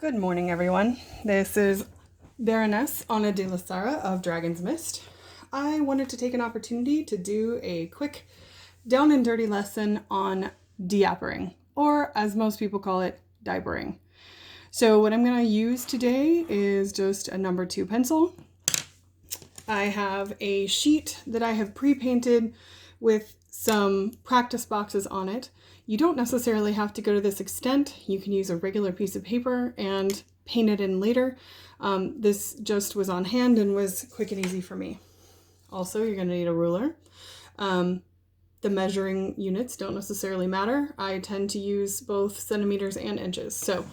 Good morning, everyone. This is Baroness Anna de la Sara of Dragon's Mist. I wanted to take an opportunity to do a quick down and dirty lesson on diapering, or as most people call it, diapering. So what I'm going to use today is just a number 2 pencil. I have a sheet that I have pre-painted with some practice boxes on it. You don't necessarily have to go to this extent. You can use a regular piece of paper and paint it in later. This just was on hand and was quick and easy for me. Also, you're going to need a ruler. The measuring units don't necessarily matter. I tend to use both centimeters and inches. So,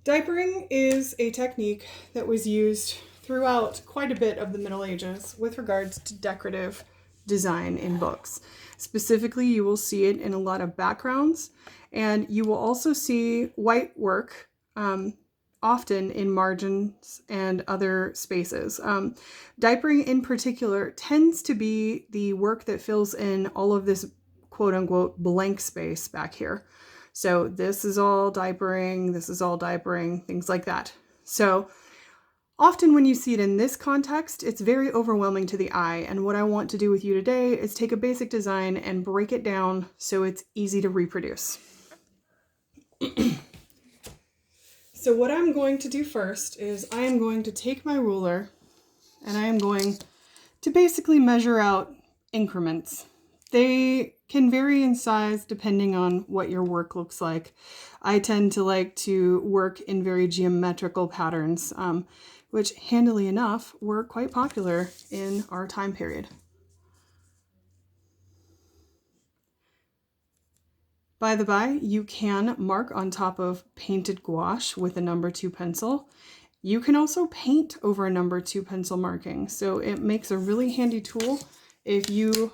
diapering is a technique that was used throughout quite a bit of the Middle Ages with regards to decorative design in books. Specifically, you will see it in a lot of backgrounds, and you will also see white work often in margins and other spaces. Diapering in particular tends to be the work that fills in all of this quote-unquote blank space back here. So this is all diapering, this is all diapering, things like that. So often when you see it in this context, it's very overwhelming to the eye, and what I want to do with you today is take a basic design and break it down so it's easy to reproduce. So what I'm going to do first is I am going to take my ruler and I am going to basically measure out increments. They can vary in size depending on what your work looks like. I tend to like to work in very geometrical patterns, which handily enough were quite popular in our time period. By the by, you can mark on top of painted gouache with a number 2 pencil. You can also paint over a number 2 pencil marking, so it makes a really handy tool if you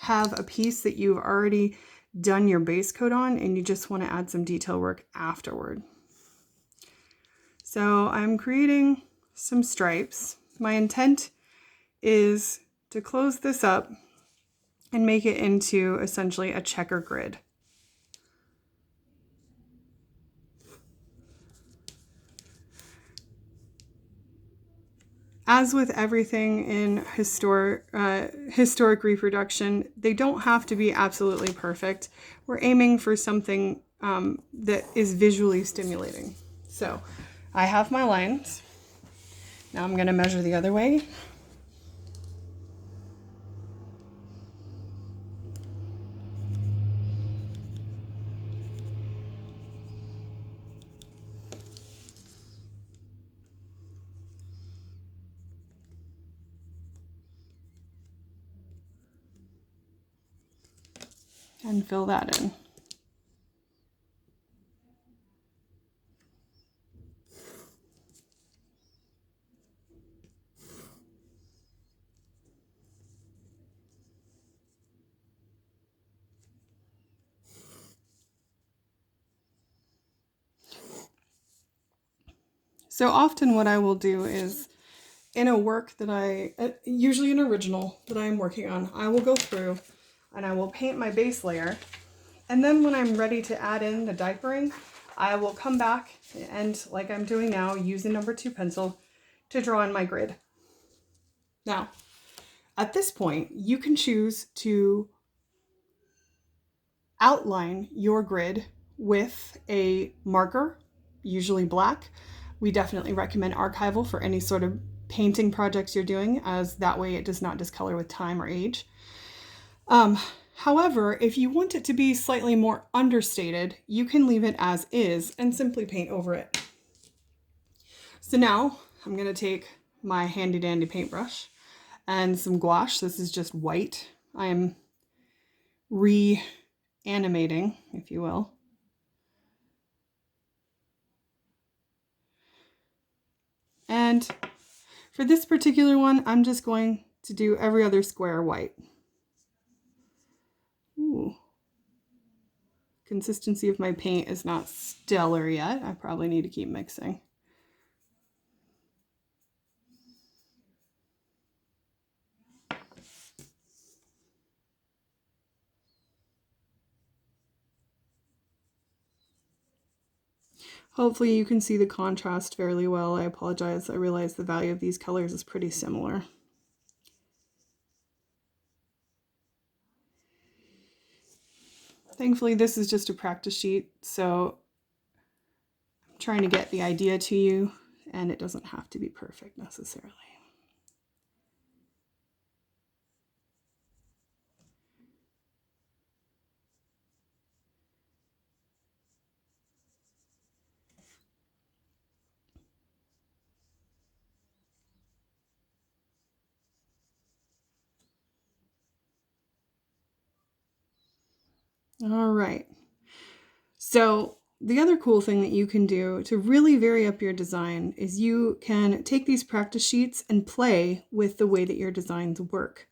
have a piece that you've already done your base coat on and you just want to add some detail work afterward. So I'm creating some stripes. My intent is to close this up and make it into essentially a checker grid. As with everything in historic reproduction, they don't have to be absolutely perfect. We're aiming for something that is visually stimulating. So I have my lines. Now I'm going to measure the other way. And fill that in. So often what I will do is in a work that usually an original that I'm working on, I will go through and I will paint my base layer. And then when I'm ready to add in the diapering, I will come back and, like I'm doing now, use the number 2 pencil to draw in my grid. Now, at this point, you can choose to outline your grid with a marker, usually black. We definitely recommend archival for any sort of painting projects you're doing, as that way it does not discolor with time or age. However, if you want it to be slightly more understated, you can leave it as is and simply paint over it. So now I'm going to take my handy dandy paintbrush and some gouache. This is just white. I am reanimating, if you will. And for this particular one, I'm just going to do every other square white. Ooh. Consistency of my paint is not stellar yet. I probably need to keep mixing. Hopefully you can see the contrast fairly well. I apologize. I realize the value of these colors is pretty similar. Thankfully, this is just a practice sheet, so I'm trying to get the idea to you, and it doesn't have to be perfect necessarily. All right. So the other cool thing that you can do to really vary up your design is you can take these practice sheets and play with the way that your designs work.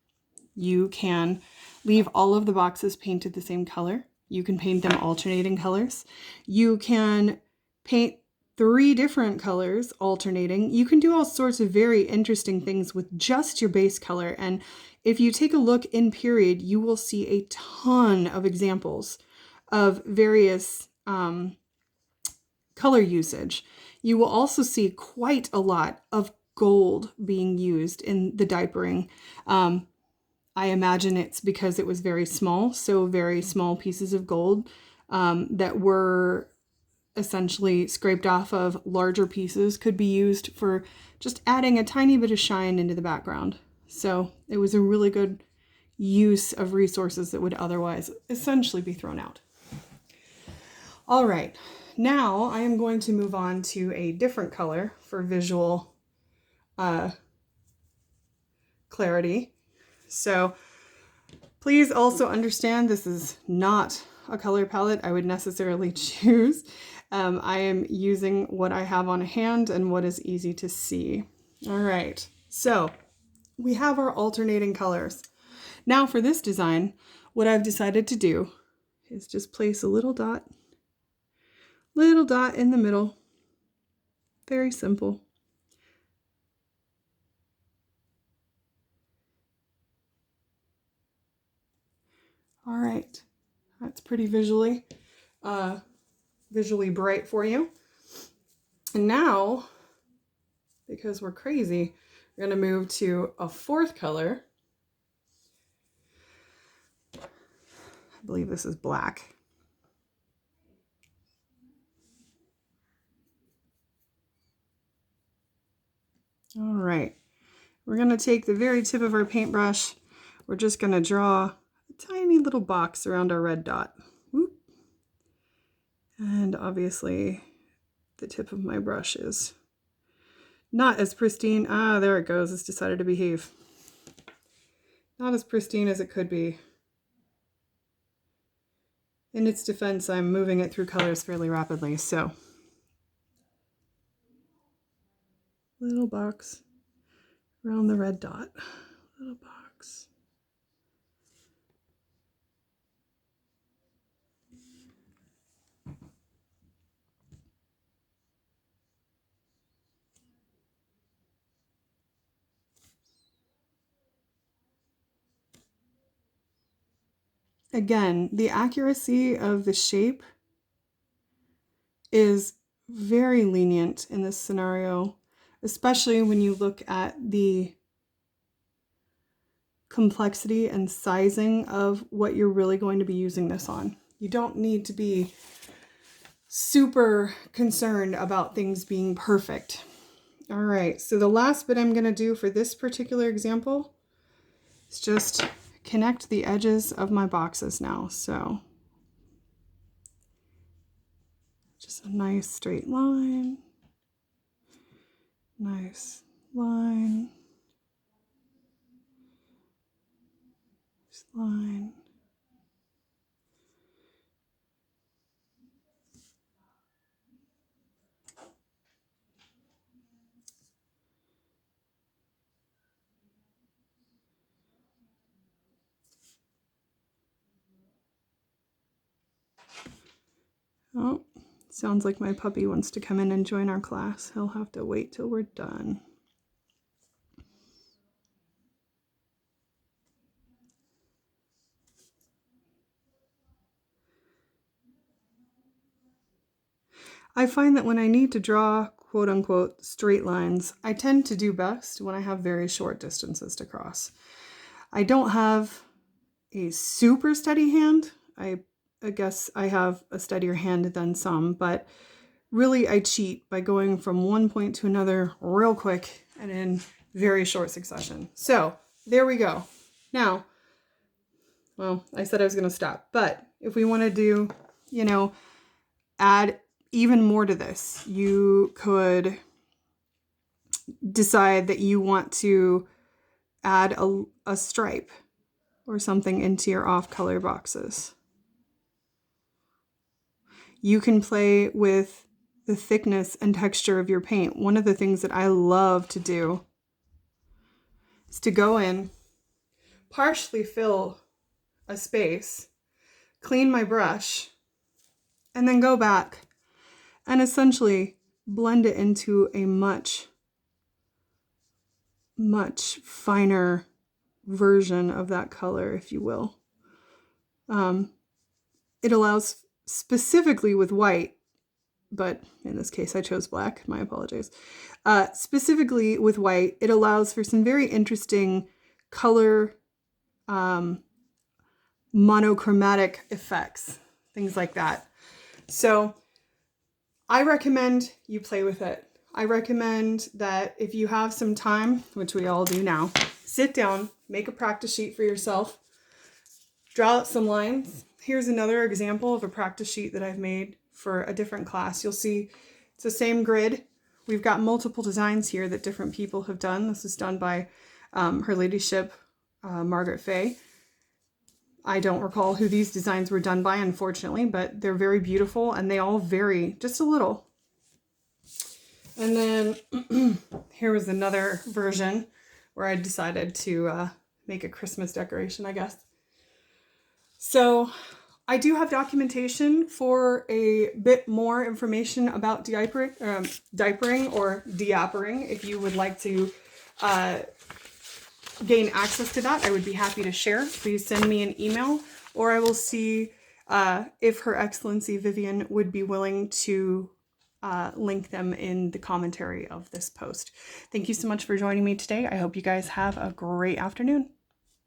You can leave all of the boxes painted the same color. You can paint them alternating colors. You can paint 3 different colors alternating. You can do all sorts of very interesting things with just your base color. And if you take a look in Period, you will see a ton of examples of various color usage. You will also see quite a lot of gold being used in the diapering. I imagine it's because it was very small, so very small pieces of gold that were essentially scraped off of larger pieces could be used for just adding a tiny bit of shine into the background. So it was a really good use of resources that would otherwise essentially be thrown out. All right, now I am going to move on to a different color for visual clarity. So please also understand this is not a color palette I would necessarily choose. I am using what I have on hand and what is easy to see. All right, so we have our alternating colors. Now for this design, what I've decided to do is just place a little dot in the middle. Very simple. All right, that's pretty visually bright for you. And now, because we're crazy, we're going to move to a 4th color. I believe this is black. All right, we're going to take the very tip of our paintbrush. We're just going to draw a tiny little box around our red dot. Whoop. And obviously the tip of my brush is not as pristine. Ah, there it goes. It's decided to behave. Not as pristine as it could be. In its defense, I'm moving it through colors fairly rapidly, so little box around the red dot. Little box. Again, the accuracy of the shape is very lenient in this scenario, especially when you look at the complexity and sizing of what you're really going to be using this on. You don't need to be super concerned about things being perfect. All right, so the last bit I'm going to do for this particular example is just connect the edges of my boxes now. So just a nice straight line, nice line, line. Oh, sounds like my puppy wants to come in and join our class. He'll have to wait till we're done. I find that when I need to draw quote unquote straight lines, I tend to do best when I have very short distances to cross. I don't have a super steady hand. I guess I have a steadier hand than some, but really I cheat by going from one point to another real quick and in very short succession. So there we go. Now, well, I said I was going to stop, but if we want to do, you know, add even more to this, you could decide that you want to add a stripe or something into your off color boxes. You can play with the thickness and texture of your paint. One of the things that I love to do is to go in, partially fill a space, clean my brush, and then go back and essentially blend it into a much finer version of that color, if you will. It allows, specifically with white, but in this case I chose black, my apologies. Specifically with white, it allows for some very interesting color monochromatic effects, things like that. So I recommend you play with it. I recommend that if you have some time, which we all do now, sit down, make a practice sheet for yourself, draw out some lines. Here's another example of a practice sheet that I've made for a different class. You'll see it's the same grid. We've got multiple designs here that different people have done. This is done by Her Ladyship, Margaret Fay. I don't recall who these designs were done by, unfortunately, but they're very beautiful and they all vary just a little. And then here was another version where I decided to make a Christmas decoration, I guess. So I do have documentation for a bit more information about diapering or diapering. If you would like to gain access to that, I would be happy to share. Please send me an email, or I will see if Her Excellency Vivian would be willing to link them in the commentary of this post. Thank you so much for joining me today. I hope you guys have a great afternoon.